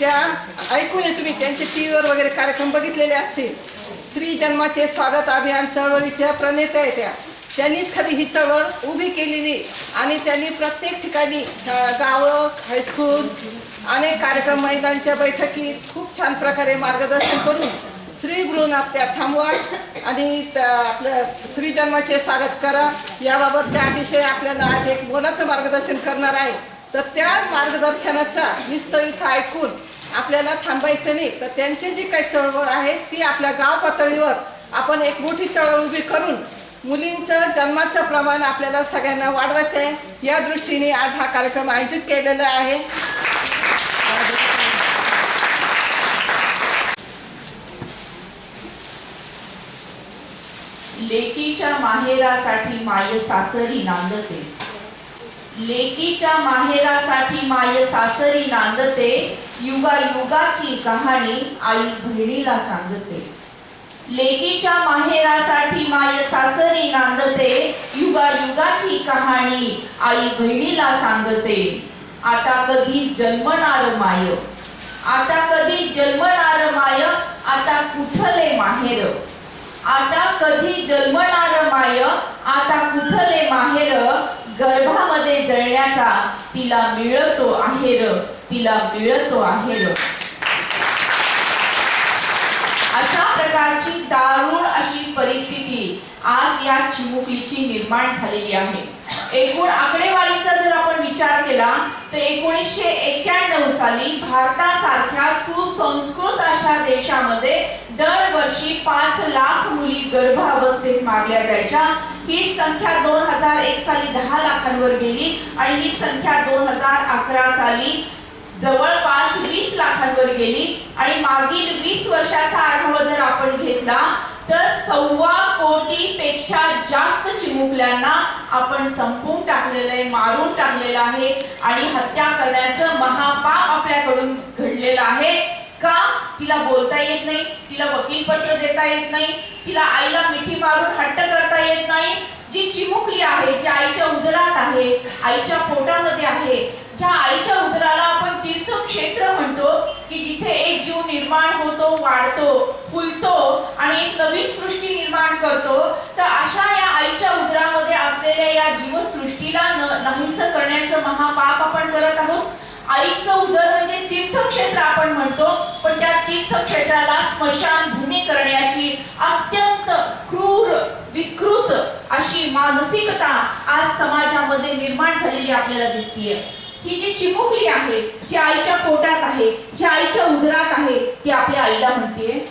त्या ऐकून तुम्ही त्यांचे टीव्हीवर वगैरे कार्यक्रम बघितलेले असतील. श्री जन्माचे स्वागत अभियान चळवळीच्या प्रणेत्या आहेत. त्यांनीच खरी ही चळवळ उभी केलेली आणि त्यांनी प्रत्येक ठिकाणी गावं, हायस्कूल, अनेक कार्यक्रम, मैदानच्या बैठकीत खूप छान प्रकारे मार्गदर्शन करून श्री भ्रूणहत्या थांबवा आणि आपलं श्री जन्माचे स्वागत करा याबाबत त्या अतिशय आपल्याला आज एक मोलाचं मार्गदर्शन करणार आहे. तर त्या मार्गदर्शनाचा नुसतं इथं ऐकून आपल्याला थांबायचं नाही, तर त्यांची जी काही चळवळ आहे ती आपल्या गाव पातळीवर आपण एक मोठी चळवळ उभी करून मुलींचं जन्माचं प्रमाण आपल्याला सगळ्यांना वाढवायचं आहे. या दृष्टीने आज हा कार्यक्रम आयोजित केलेला आहे. लेकीच्या माहेरासाठी माय सासरी नांदते, लेकीच्या माहेरासाठी माय सासरी नांदते, युगायुगाची कहाणी आई बहिणीला सांगते. लेकीच्या माहेरासाठी माय सासरी नांदते, युगायुगाची कहाणी आई बहिणीला सांगते. आता कधी जन्मणार माय, आता कधी जन्मणार माय, आता कुठले माहेर, आता कधी जन्मणार माय, आता कुठले माहेर, गर्भामध्ये जळण्याचा तिला मिळतो आहेर, तिला मिळतो आहेर. अशा प्रकारची दारुण अशी परिस्थिती आज या चिमुकलीची निर्माण झालेली आहे. एकूण आकडेवारीचा जर आपण विचार केला तर 1991 साली भारतासारख्या सुसंस्कृत अशा देशामध्ये दरवर्षी 5 लाख मुली गर्भावस्थेत मारल्या जायच्या. ही संख्या 2001 साली 10 लाखांवर गेली आणि ही संख्या 2011 साली जवळपास 20 लाखांवर गेली आणि मागील 20 वर्षाचा आढावा जर आपण घेतला तर 1.25 कोटीपेक्षा जास्त चिमुकल्यांना आपण संपवून टाकलेलं आहे, मारून टाकलेलं आहे आणि हत्या करण्याचं महापाप आपल्याकडून घडलेलं आहे. का? तिला बोलता येत नाही, तिला वकीलपत्र देता येत नाही, तिला आईला मिठी मारून हट्ट करता येत नाही. जी चिमुकली आहे, जी आईच्या उदरात आहे, आईच्या पोटामध्ये आहे, ज्या आईच्या उदराला आपण तीर्थक्षेत्र म्हणतो की जिथे एक जीव निर्माण होतो, वाढतो, फुलतो आणि एक नवीन सृष्टी निर्माण करतो, तर अशा या आईच्या उदरामध्ये असलेल्या या जीवसृष्टीला नाहीसं करण्याचं महापाप आपण करत आहोत. आईचं उदर म्हणजे तीर्थक्षेत्र आपण म्हणतो, पण त्या तीर्थक्षेत्राला स्मशानभूमी करण्याची अत्यंत क्रूर, विकृत अशी मानसिकता आज समाजामध्ये निर्माण झालेली आपल्याला दिसतीये. ही जी चिमुकली आहे, जी आईच्या पोटात आहे, जी आईच्या उदरात आहे, ती आपल्या आईला म्हणते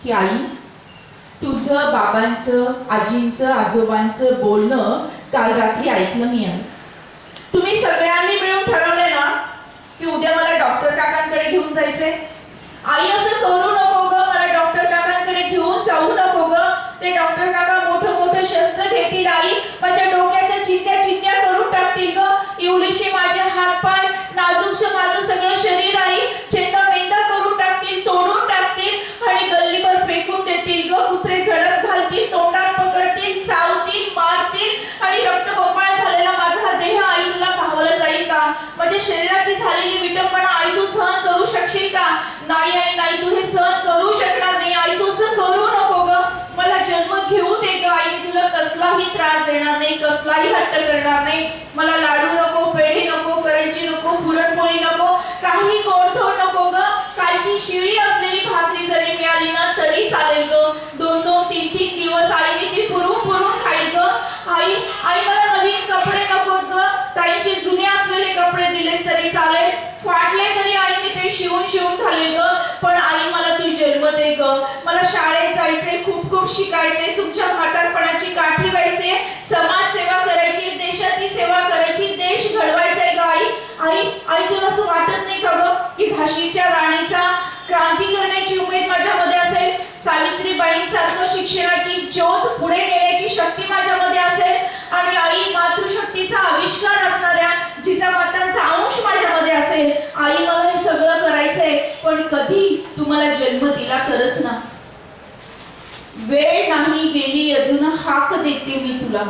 की आई, तुझं बाबांचं, आजींचं, आजोबांचं बोलणं काल रात्री ऐकलं मी आहे. तुम्ही सगळ्यांनी मिळून ठरवले ना की उद्या मला डॉक्टर काकांकडे घेऊन जायचंय. आई असं करू नको ग, मला डॉक्टर काकांकडे घेऊन जाऊ नको ग, ते डॉक्टर काका मोठं मोठं शस्त्र घेतील आई, माझ्या डोक्याच्या चिंध्या चिंध्या करून टाकतील ग, एवढीशी माझे हात पाय, नाजूकचं माझं सगळं शरीर आई चेंदा मेंदा करून टाकतील, तोडून टाकतील आणि गल्लीवर फेकून देतील ग, कुत्रे झडप घालतील, तोंडात पकडतील, चावतील, मारतील आणि रक्तबंबाळ झालेला माझा हा देह आई तुला पाहावला जाईल का? माझ्या शरीराची झालेली विटंबना आई तू सहन करू शकशील का? नाही आई नाही, तू हे सहन करू शकणार नाही आई, तू असं करू नको ग, मला जन्म घेऊ दे ग आई, मी तुला कसलाही त्रास देणार नाही, कसलाही हट्ट करणार नाही, मला लाडू नको, पेढी नको, करंजी नको, पुरणपोळी नको, काही गोडधोड नको ग, कालची शिळी असलेली भाकरी जरी मिळाली ना तरी चालेल ग, 2-2, 3-3 दिवस आई मी ती पुरून खाईल ग. आई आई मला नवीन कपडे नको ग, ताईचे जुने असलेले कपडे दिलेस तरी चालेल, फाटले तरी आई मी ते शिवून घालेल ग, पण आई मला तू जन्म दे ग, मला शाळेत जायचे, खूप शिकायचे, तुमच्या म्हातारपणाची काठी व्हायचे, समाज सेवा करायची, देशाची सेवा करायची, देश घडवायचा ग आई. आई आई तुला असं वाटत नाही का ग की झाशीच्या राणीचा क्रांती करण्याची उमेद माझ्यामध्ये असेल, सावित्रीबाईंसारखं शिक्षणाची ज्योत पुढे नेण्याची शक्ती माझ्यामध्ये असेल आणि आई मातृशक्तीचा आविष्कार असणाऱ्या जिजामातांचा अंश माझ्यामध्ये असेल. आई मला हे सगळं करायचंय, पण कधी तुम्हाला जन्म दिला तरच ना. वेळ नाही गेली अजून हाक देते मी तुला,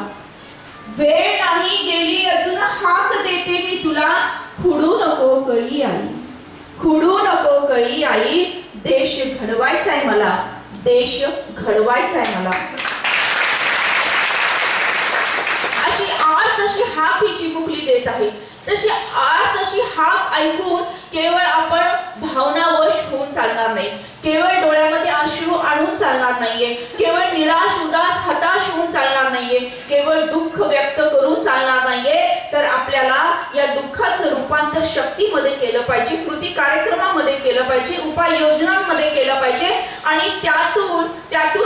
वेळ नाही गेली अजून हाक देते मी तुला, फुडू नको कळी आई, खुडू नको कळी आई, देश घडवायचाय मला, देश घडवायचाय मला. अशी आर्त अशी हाक ही चिमुकली देत आहे. तशी आर्त अशी हाक ऐकून केवळ आपण भावनावश होऊन चालणार नाही, केवळ डोळ्यामध्ये अश्रू आणून चालणार नाहीये, केवळ निराश उदास हताश होऊन चालणार नाहीये, केवळ दुःख व्यक्त करून चालणार नाहीये, तर आपल्याला या दुःखाचं रूपांतर शक्तीमध्ये केलं पाहिजे, कृती कार्यक्रमामध्ये केलं पाहिजे, उपाययोजनांमध्ये केलं पाहिजे आणि त्यातून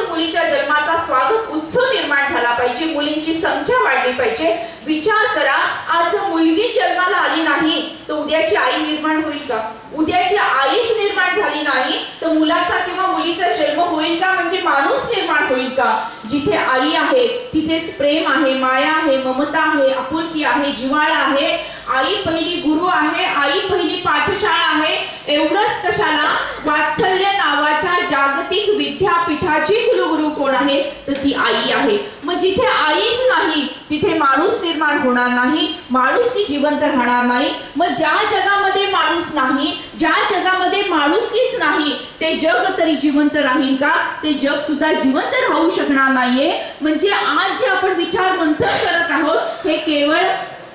मुलीच्या जन्माचा स्वागत उत्सव निर्माण झाला पाहिजे, मुलींची संख्या वाढली पाहिजे. विचार करा, आज मुलगी जन्माला आली नाही तर उद्याची आई निर्माण होईल का? उद्याची आईच निर्माण झाली नाही तर मुलाचा किंवा मुलीचा जन्म होईल का? म्हणजे माणूस निर्माण होईल का? जिथे आई आहे तिथेच प्रेम आहे, माया आहे, ममता आहे, आपुलकी आहे, जिव्हाळा आहे. आई पहिली गुरु आहे, आई पहिली पाठशाळा आहे. एवढंच कशाला, वात्सल्य नावाच्या जागतिक विद्यापीठाची कुलगुरू कोण आहे? तर ती आई आहे. मग जिथे आईच नाही तिथे माणूस निर्माण होणार नाही, माणूस ती जिवंत राहणार नाही. मग ज्या जगामध्ये माणूस नाही, ज्या जगामध्ये माणुसकीच नाही, ते जग तरी जिवंत राहील का? ते जग सुद्धा जिवंत राहू शकणार नाहीये. म्हणजे आज जे आपण विचार मंथन करत आहोत हे केवळ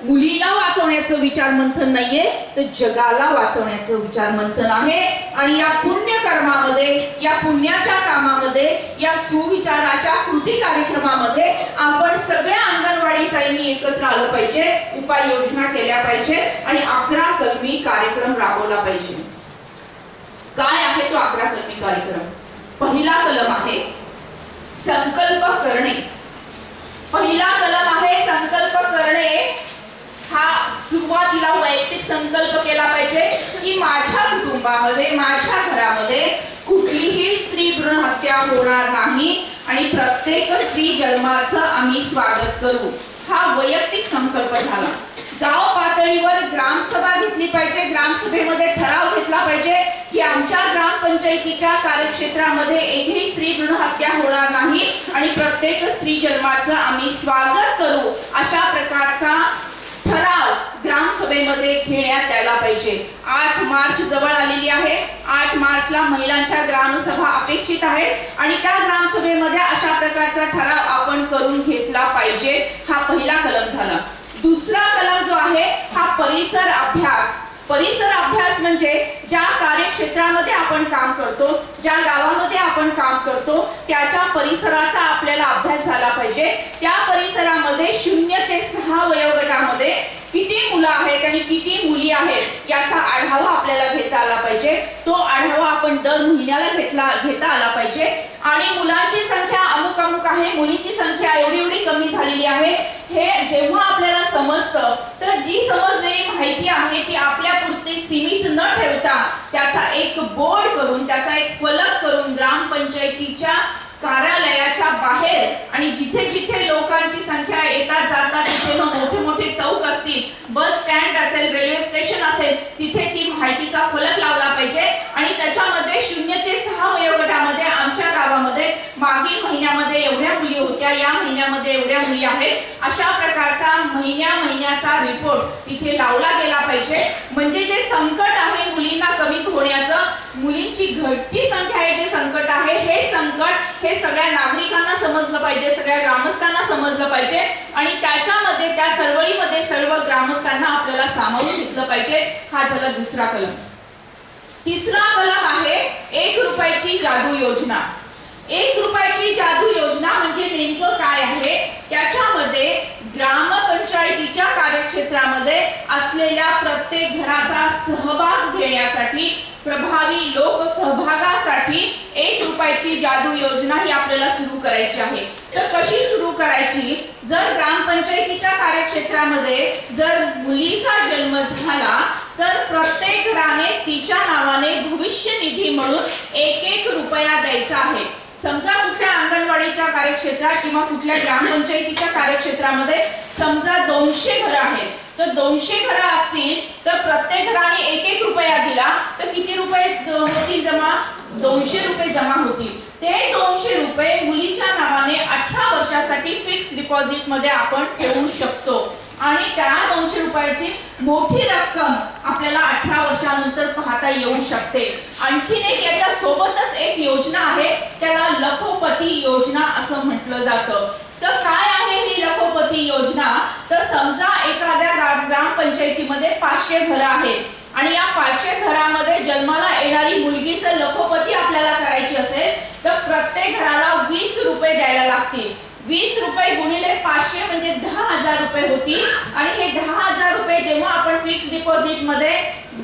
मुलीला वाचवण्याचं विचार मंथन नाहीये, तर जगाला वाचवण्याचं विचार मंथन आहे. आणि या पुण्य कर्मामध्ये, या पुण्याच्या कामामध्ये, या सुविचाराच्या कृती कार्यक्रमामध्ये आपण सगळ्या अंगणवाडी ताईंनी एकत्र आलं पाहिजे, उपाययोजना केल्या पाहिजेत आणि 11 कलमी कार्यक्रम राबवला पाहिजे. काय आहे तो 11 कलमी कार्यक्रम? पहिला कलम आहे संकल्प करणे. पहिला कलम आहे संकल्प करणे. हा सुरुवातीला वैयक्तिक संकल्प केला पाहिजे की माझ्या कुटुंबामध्ये, माझ्या घरामध्ये कुठलीही स्त्री भ्रूण हत्या होणार नाही आणि प्रत्येक स्त्री जन्माचं आम्ही स्वागत करू. हा वैयक्तिक संकल्प झाला. गाव पातळीवर ग्रामसभा घेतली पाहिजे, ग्रामसभेमध्ये ठराव घेतला पाहिजे की आमच्या ग्रामपंचायतीच्या कार्यक्षेत्रामध्ये एकही स्त्री भ्रूण हत्या होणार नाही आणि प्रत्येक स्त्री जन्माचं आम्ही स्वागत करू. अशा प्रकारचा ठराव ग्रामसभेमध्ये घेण्यात यायला पाहिजे. 8 मार्च जवळ आलेली आहे. 8 मार्चला महिलांच्या ग्रामसभा अपेक्षित आहेत आणि त्या ग्रामसभेमध्ये अशा प्रकारचा ठराव आपण करून घेतला पाहिजे. हा पहिला कलम झाला. दुसरा कलम जो आहे हा परिसर अभ्यास. परिसर अभ्यास म्हणजे ज्या कार्यक्षेत्रामध्ये आपण काम करतो, ज्या गावामध्ये आपण काम करतो, त्याच्या परिसराचा आपल्याला अभ्यास झाला पाहिजे. त्या परिसरामध्ये 0 ते 6 वयोगटामध्ये किती मुलं आहेत आणि किती मुली आहेत याचा आढावा आपल्याला घेता आला पाहिजे. तो आढावा आपण दर महिन्याला घेता आला पाहिजे. आणि मुलांची संख्या अमुक अमुक आहे, मुलींची संख्या एवढी कमी झालेली आहे, हे जेव्हा आपल्याला समजतं तर जी समजलेली माहिती आहे ती आपल्या पुरती सीमित न ठेवता त्याचा एक बोर्ड करून, त्याचा एक फलक करून ग्रामपंचायतीच्या कार्यालयाच्या बाहेर आणि जिथे जिथे लोकांची संख्या येतात जातात तिथे मोठे मोठे चौक असतील, बस स्टँड असेल, रेल्वे स्टेशन असेल, तिथे ती माहितीचा फलक लावला पाहिजे. आणि त्याच्यामध्ये 0 ते 6 वयोगटामध्ये आमच्या गावामध्ये मागील महिन्यामध्ये एवढ्या मुली होत्या, या महिन्यामध्ये एवढ्या मुली आहेत, अशा प्रकारचा महिन्याचा रिपोर्ट तिथे लावला गेला पाहिजे. म्हणजे जे संकट आहे मुलींना कमी होण्याचं, मुलींची घटती संख्या आहे जे संकट आहे, हे संकट हे सगळ्या नागरिकांना समजलं पाहिजे, सगळ्या ग्रामस्थांना समजलं पाहिजे आणि त्याच्यामध्ये, त्या चळवळीमध्ये सर्व ग्रामस्थांना आपल्याला सामावून घेतलं पाहिजे. हा झाला दुसरा कलम. तिसरा कलम आहे 1 रुपयाची जादू योजना. 1 रुपयाची जादू योजना म्हणजे नेमकं काय आहे? त्याच्यामध्ये ग्रामपंचायतीच्या कार्यक्षेत्रामध्ये असलेल्या प्रत्येक घराचा सहभाग घेण्यासाठी, प्रभावी लोक सहभागासाठी 1 रुपयाची जादू योजना ही आपल्याला सुरू करायची आहे. तर कशी सुरू करायची? जर ग्रामपंचायतीच्या कार्यक्षेत्रामध्ये जर मुलीचा जन्म झाला तर प्रत्येक घराने तिच्या नावाने भविष्य निधी म्हणून 1 रुपया द्यायचा आहे. समजा कुठल्या अंगणवाडीच्या कार्यक्षेत्रात किंवा कुठल्या ग्रामपंचायतीच्या कार्यक्षेत्रामध्ये समजा 200 घरं आहेत, तर 200 घरं असतील तर प्रत्येक घराने 1 रुपया दिला तर किती रुपये होतील जमा? 200 रुपये जमा होतील. ते 200 रुपये मुलीच्या नावाने 18 वर्षासाठी फिक्स डिपॉझिट मध्ये आपण ठेवू शकतो आणि त्या 200 रुपयाची मोठी रक्कम आपल्याला 18 वर्षात वर्षानंतर पाहता येऊ शकते. आणखीन एक याच्या सोबतच एक योजना आहे, त्याला लखोपती योजना असं म्हटलं जातं. तर काय आहे ही लखोपती योजना? तर समजा एखाद्या ग्रामपंचायतीमध्ये 500 घरं आहेत आणि या 500 घरामध्ये जन्माला येणारी मुलगीचं लखोपती आपल्याला करायची असेल तर प्रत्येक घराला 20 रुपये द्यायला लागतील. 20 रुपये गुणिले 500 म्हणजे 10,000 रुपये होतील. आणि हे 10,000 रुपये जेव्हा आपण फिक्स डिपॉझिट मध्ये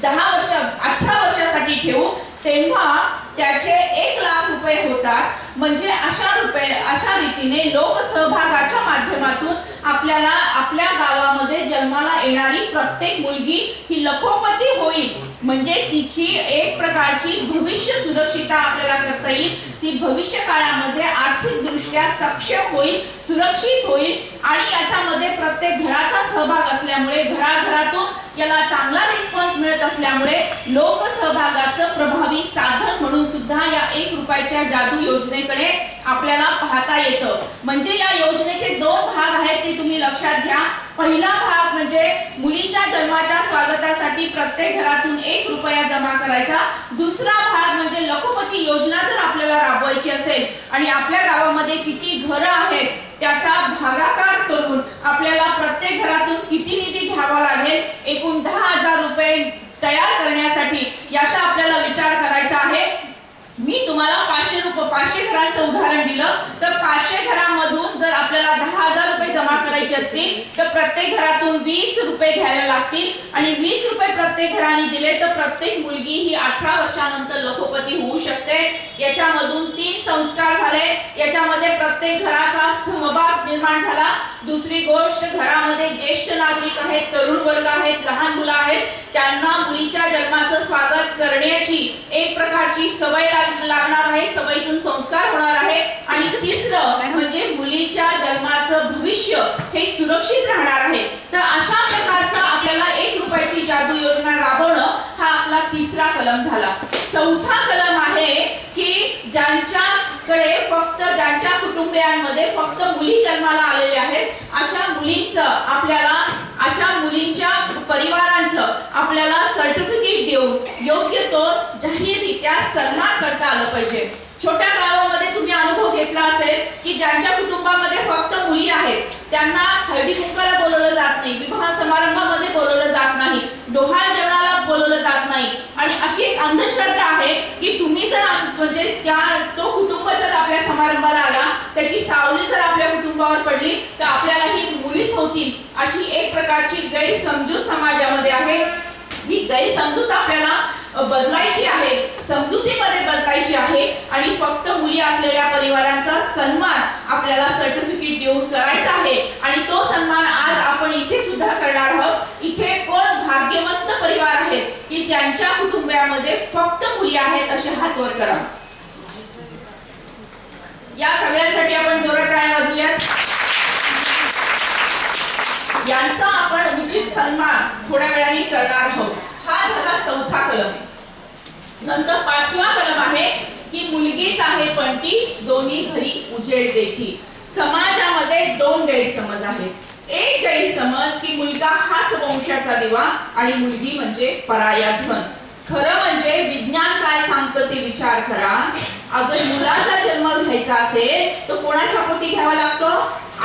18 वर्षासाठी ठेवू तेव्हा त्याचे 1 लाख रुपये होतात. म्हणजे अशा रीतीने लोकसहभागाच्या माध्यमातून आपल्याला आपल्या गावामध्ये जन्माला येणारी प्रत्येक मुलगी ही लखोपती होईल. म्हणजे तिची एक प्रकारची भविष्य सुरक्षितता आपल्याला करता येईल. ती भविष्य काळामध्ये आर्थिक दृष्ट्या सक्षम होईल, सुरक्षित होईल. आणि याच्यामध्ये प्रत्येक घराचा सहभाग असल्यामुळे घराघरातून याला चांगला रिस्पॉन्स मिळत असल्यामुळे लोकसहभागाचं प्रभावी साधन म्हणून सुद्धा या 1 रुपयाच्या जादू योजनेकडे आपल्याला पाहता येतं. म्हणजे या योजनेचे 2 भाग आहेत ते तुम्ही लक्षात घ्या. पहिला भाग म्हणजे मुलीच्या जन्माच्या स्वागतासाठी प्रत्येक घरातून 1 रुपया जमा करायचा. दुसरा भाग म्हणजे लखोपती योजना जर आपल्याला राबवायची असेल आणि आपल्या गावामध्ये किती घरं आहेत त्याचा भागाकार करून आपल्याला प्रत्येक घरातून किती निधी घ्यावा लागेल, एकूण 10,000 रुपये तयार करण्यासाठी याचा आपल्याला विचार करायचा आहे. मी तुम्हाला 500 घरांचं उदाहरण दिलं तर 500 घरांमधून जर आपल्याला 10,000 रुपये जमा करायचे असतील तर प्रत्येक घरातून 20 रुपये घ्यायला लागतील. आणि 20 रुपये प्रत्येक घराने दिले तर प्रत्येक मुलगी ही 18 वर्षानंतर लखोपती होऊ शकते. याच्यामधून 3 संस्कार झाले. याच्यामध्ये प्रत्येक घराचा सहभाग निर्माण झाला. दुसरी गोष्ट, घरामध्ये ज्येष्ठ नागरिक आहेत, तरुण वर्ग आहेत, लहान मुलं आहेत, त्यांना मुलीच्या जन्माचं स्वागत करण्याची एक प्रकारची सवय लागणार आहे. सवयीतून संस्कार होणार आहे. आणि तिसरं म्हणजे मुलीच्या जन्माचं भविष्य हे सुरक्षित राहणार आहे. तर अशा प्रकारचा आपल्याला 1 रुपयाची जादू योजना राबवणं हा आपला 3रा कलम झाला. 4था कलम आहे की ज्यांच्या कुटुंबियांमध्ये फक्त मुली जन्माला आलेल्या आहेत अशा मुलींच्या परिवारांचं आपल्याला सर्टिफिकेट देऊन योग्य तो जाहीररित्या सन्मान करता आलं पाहिजे. छोट्या गावामध्ये तुम्ही अनुभव घेतला असेल की ज्यांच्या कुटुंबामध्ये फक्त मुली आहेत त्यांना हळदी कुंकवाला बोलवलं जात नाही, विवाह समारंभामध्ये बोलवलं जात नाही, डोहाळ जेवणाला बोलवलं जात नाही. आणि अशी एक अंधश्रद्धा आहे की तुम्ही जर म्हणजे तो कुटुंब जर आपल्या समारंभाला आला, त्याची सावली जर आपल्या कुटुंबावर पडली तर आपल्याला ही मुलीच होतील, अशी एक प्रकारची गैरसमजूत समाजामध्ये आहे. ही गैरसमजूत आपल्याला बदलायची आहे, समजुतीमध्ये बदलायची आहे. आणि फक्त मुली असलेल्या परिवारांचा सन्मान आपल्याला सर्टिफिकेट देऊन करायचा आहे. आणि तो सन्मान आज आपण इथे सुद्धा करणार आहोत. इथे कोण भाग्यवंत परिवार आहेत की ज्यांच्या कुटुंबामध्ये फक्त मुली आहेत असे हात वर करा. या सगळ्यांसाठी आपण जोरात टाळ्या वाजवूयात. यांचा आपण उचित सन्मान थोड्या वेळाने करणार आहोत. हा झाला 4था कलम. नंतर 5वा कलम आहे की मुलगीच आहे पंटी, दोन्ही घरी उजेड देती. समाजामध्ये 2 गैरसमज आहेत. एक गैरसमज की मुलगा हाच वंशाचा दिवा आणि मुलगी म्हणजे पराया धन. खरं म्हणजे विज्ञान काय सांगतं ते विचार करा. अगर मुलाचा जन्म घ्यायचा असेल तर कोणाच्या पोटी घ्यावा लागतो?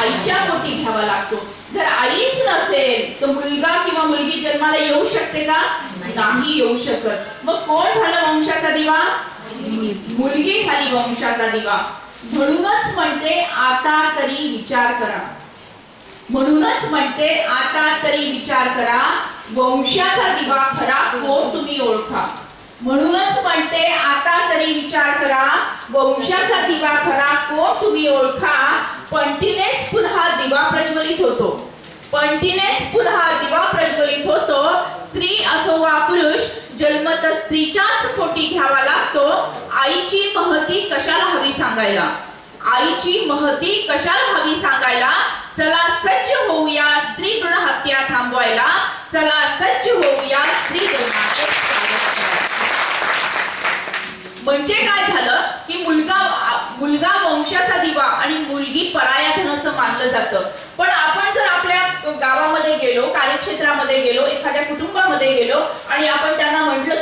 आईच्या पोटी घ्यावा लागतो. जर आईच नसेल तर मुलगा किंवा मुलगी जन्माला येऊ शकते का? नाही येऊ शकत. मग कोण झालं वंशाचा दिवा? मुलगी झाली वंशाचा दिवा. म्हणूनच म्हणते आता तरी विचार करा. म्हणूनच म्हणते आता तरी विचार करा. वंशाचा दिवा खरा कोण तुम्ही ओळखा. म्हणूनच म्हणते आता तरी विचार करा. वंशाचा दिवा खरा कोण तुम्ही ओळखा. पंटीनेच पुन्हा दिवा प्रज्वलित होतो. पंटीनेच पुन्हा दिवा प्रज्वलित होतो. स्त्री असो वा पुरुष जन्मत स्त्रीच्याच पोटी घ्यावा लागतो. आईची महती कशाला हवी सांगायला. आईची महती कशाला हवी सांगायला. चला सज्ज होऊया स्त्री भ्रूण हत्या थांबवायला. चला सज्ज होऊया स्त्री जन्माचे स्वागत करायला. म्हणजे काय झालं की मुलगा वंशाचा दिवा आणि मुलगी पराया धन असं मानलं जातं. पण आपण जर आपल्या गावामध्ये गेलो, कार्यक्षेत्रामध्ये गेलो, एखाद्या कुटुंबामध्ये गेलो आणि आपण त्यांना म्हटलं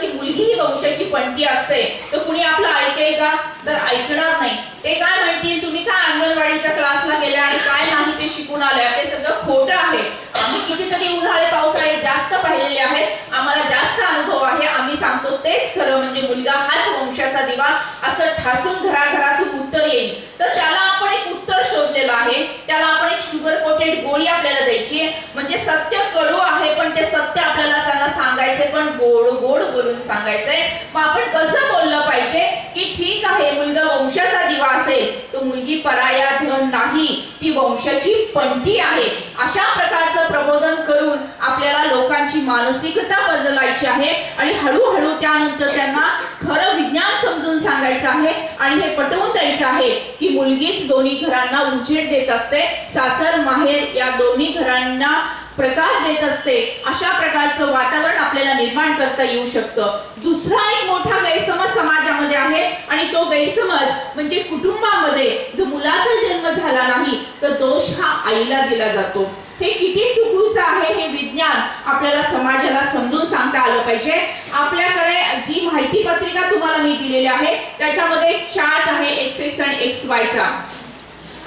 पणती असते तर कुणी आपलं ऐकेल का? तर ऐकणार नाही. ते काय म्हणतील, तुम्ही काय अंगणवाडीच्या क्लासला गेल्या आणि काय नाही ते शिकून आल्या, ते सगळं खोटं आहे. आम्ही कितीतरी उन्हाळे पावसाळे जास्त पाहिलेले आहेत, आम्हाला जास्त अनुभव आहे, आम्ही सांगतो तेच खरं, म्हणजे मुलगा हाच वंशाचा दिवा असं ठासून घराघरातून उत्तर येईल. तर त्याला आपण एक उत्तर शोधलेलं आहे, त्याला आपण एक शुगर कोटेड गोळी आपल्याला द्यायची आहे. म्हणजे सत्य कडू आहे पण ते सत्य आपल्याला त्यांना सांगायचे, पण गोड गोड बोलून सांगायचंय. मग आपण कसं बोललं पाहिजे की ठीक आहे मुलगा वंशाचा दिवा असेल तो मुलगी पराया धन नाही, ती वंशाची पणती आहे. अशा प्रकारचं प्रबोधन करून आपल्याला लोकांची मानसिकता बदलायची आहे आणि हळूहळू त्यानंतर त्यांना खरं विज्ञान समजून सांगायचं आहे आणि हे पटवून द्यायचं आहे की मुलगीच दोन्ही घरांना उजेड देत असते, सासर माहेर या दोन्ही घरांना प्रकाश देत असते. अशा प्रकारचं वातावरण आपल्याला निर्माण करता येऊ शकतं. दुसरा एक मोठा गैरसमज समाजामध्ये आहे आणि तो गैरसमज म्हणजे कुटुंबामध्ये जर मुलाचा जन्म झाला नाही तर दोष हा आईला दिला जातो. हे किती चुकीचं आहे हे विज्ञान आपल्याला समाजाला समजून सांगता आलं पाहिजे. आपल्याकडे जी माहिती पत्रिका तुम्हाला मी दिलेली आहे त्याच्यामध्ये एक चार्ट आहे XX आणि XY चा.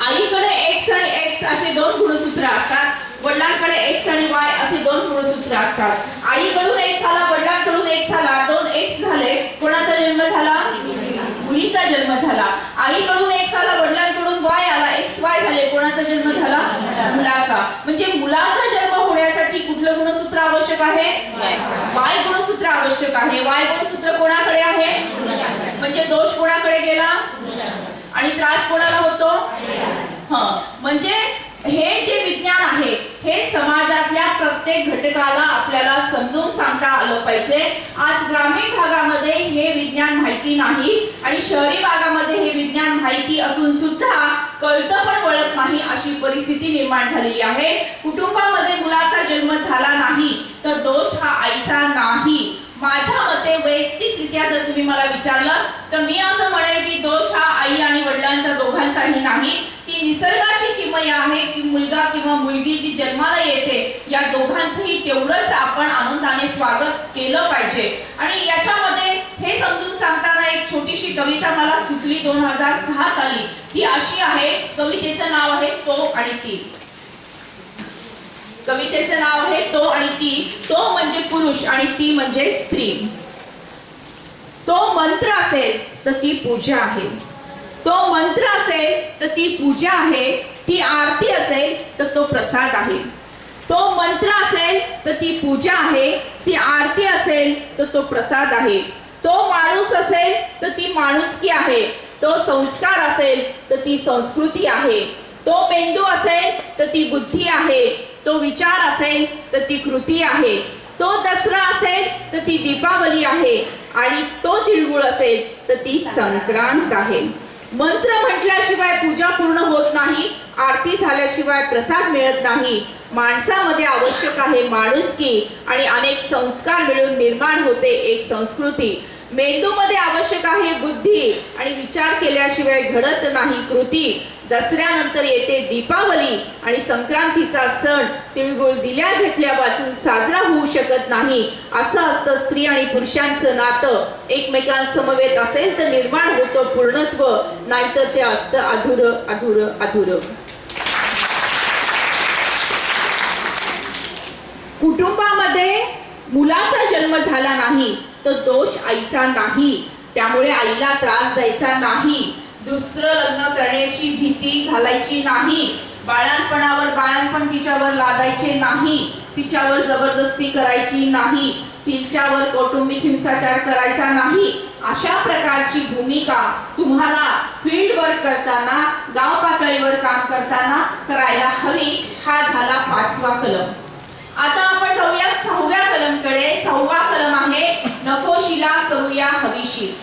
आईकडे X आणि X असे दोन गुणसूत्र असतात, वडिलांकडे X आणि Y असे दोन गुणसूत्र असतात. आईकडून X आला, वडिलांकडून X आला, दोन X झाले, कोणाचा जन्म झाला? मुलीचा जन्म झाला. आईकडून X आला, वडिलांकडून Y आला, XY झाले, कोणाचा जन्म झाला? मुलाचा. म्हणजे मुलाचा जन्म होण्यासाठी कुठलं गुणसूत्र आवश्यक आहे? Y गुणसूत्र आवश्यक आहे. Y गुणसूत्र कोणाकडे आहे? म्हणजे दोष कोणाकडे गेला आणि त्रास कोणाला होतो? म्हणजे हे जे विज्ञान आहे हे समाजातल्या प्रत्येक घटकाला आपल्याला समजून सांगता आलं पाहिजे. आज ग्रामीण भागामध्ये हे विज्ञान माहिती नाही आणि शहरी भागामध्ये हे विज्ञान माहिती असून सुद्धा कळतं पण वळत नाही, अशी परिस्थिती निर्माण झालेली आहे. कुटुंबामध्ये मुलाचा जन्म झाला नाही तर दोष हा आईचा नाही. माझ्या मते वैयक्तिकरित्या जर तुम्ही मला विचारलं तर मी असं म्हणेल की दोष हा आई आणि वडिलांचा दोघांचाही नाही, ती निसर्गाची किमया आहे की मुलगा किंवा मुलगी जी जन्माला येते या दोघांचंही तेवढंच आपण आनंदाने स्वागत केलं पाहिजे. आणि याच्यामध्ये हे समजून सांगताना एक छोटीशी कविता मला सुचली 2006 साली. ती अशी आहे, कवितेचं नाव आहे तो आणि ती. कवितेचं नाव आहे तो आणि ती. तो म्हणजे पुरुष आणि ती म्हणजे स्त्री. तो मंत्र असेल तर ती पूजा आहे. तो मंत्र असेल तर ती पूजा आहे. ती आरती असेल तर तो प्रसाद आहे. तो मंत्र असेल तर ती पूजा आहे. ती आरती असेल तर तो प्रसाद आहे. तो माणूस असेल तर ती माणुसकी आहे. तो संस्कार असेल तर ती संस्कृती आहे. तो मेंदू असेल तर ती बुद्धी आहे. तो विचार असेल तर ती कृती आहे. तो दसरा असेल तर ती दीपावली आहे आणि तो तिळगुळ असेल तर ती संक्रांत आहे. मंत्र म्हटल्याशिवाय पूजा पूर्ण होत नाही, आरती झाल्याशिवाय प्रसाद मिळत नाही. माणसामध्ये आवश्यक आहे माणुसकी आणि अनेक संस्कार मिळून निर्माण होते एक संस्कृती. मेंदूमध्ये आवश्यक आहे बुद्धी आणि विचार केल्याशिवाय घडत नाही कृती. दसऱ्यानंतर येते दीपावली आणि संक्रांतीचा सण तिळगुळ दिल्या घेतल्या वाचून साजरा होऊ शकत नाही. असं असतं स्त्री आणि पुरुषांचं नातं. एकमेकांसमवेत असेल तर निर्माण होतं पूर्णत्व, नाहीतर ते असतं अधुरं अधुरं अधुरं. कुटुंबामध्ये मुलाचा जन्म झाला नाही तर दोष आईचा नाही. त्यामुळे आईला त्रास द्यायचा नाही. दुसरं लग्न करण्याची भीती घालायची नाही. बाळणपणावर बाळणपण तिच्यावर लादायचे नाही. तिच्यावर जबरदस्ती करायची नाही. तिच्यावर कौटुंबिक हिंसाचार करायचा नाही. अशा प्रकारची भूमिका तुम्हाला फील्ड वर्क करताना, गाव पातळीवर काम करताना करायला हवी. हा झाला 5वा कलम. आता आपण जाऊया 6व्या कलमकडे. 6वा कलम आहे नकोशीला करूया हवीशी.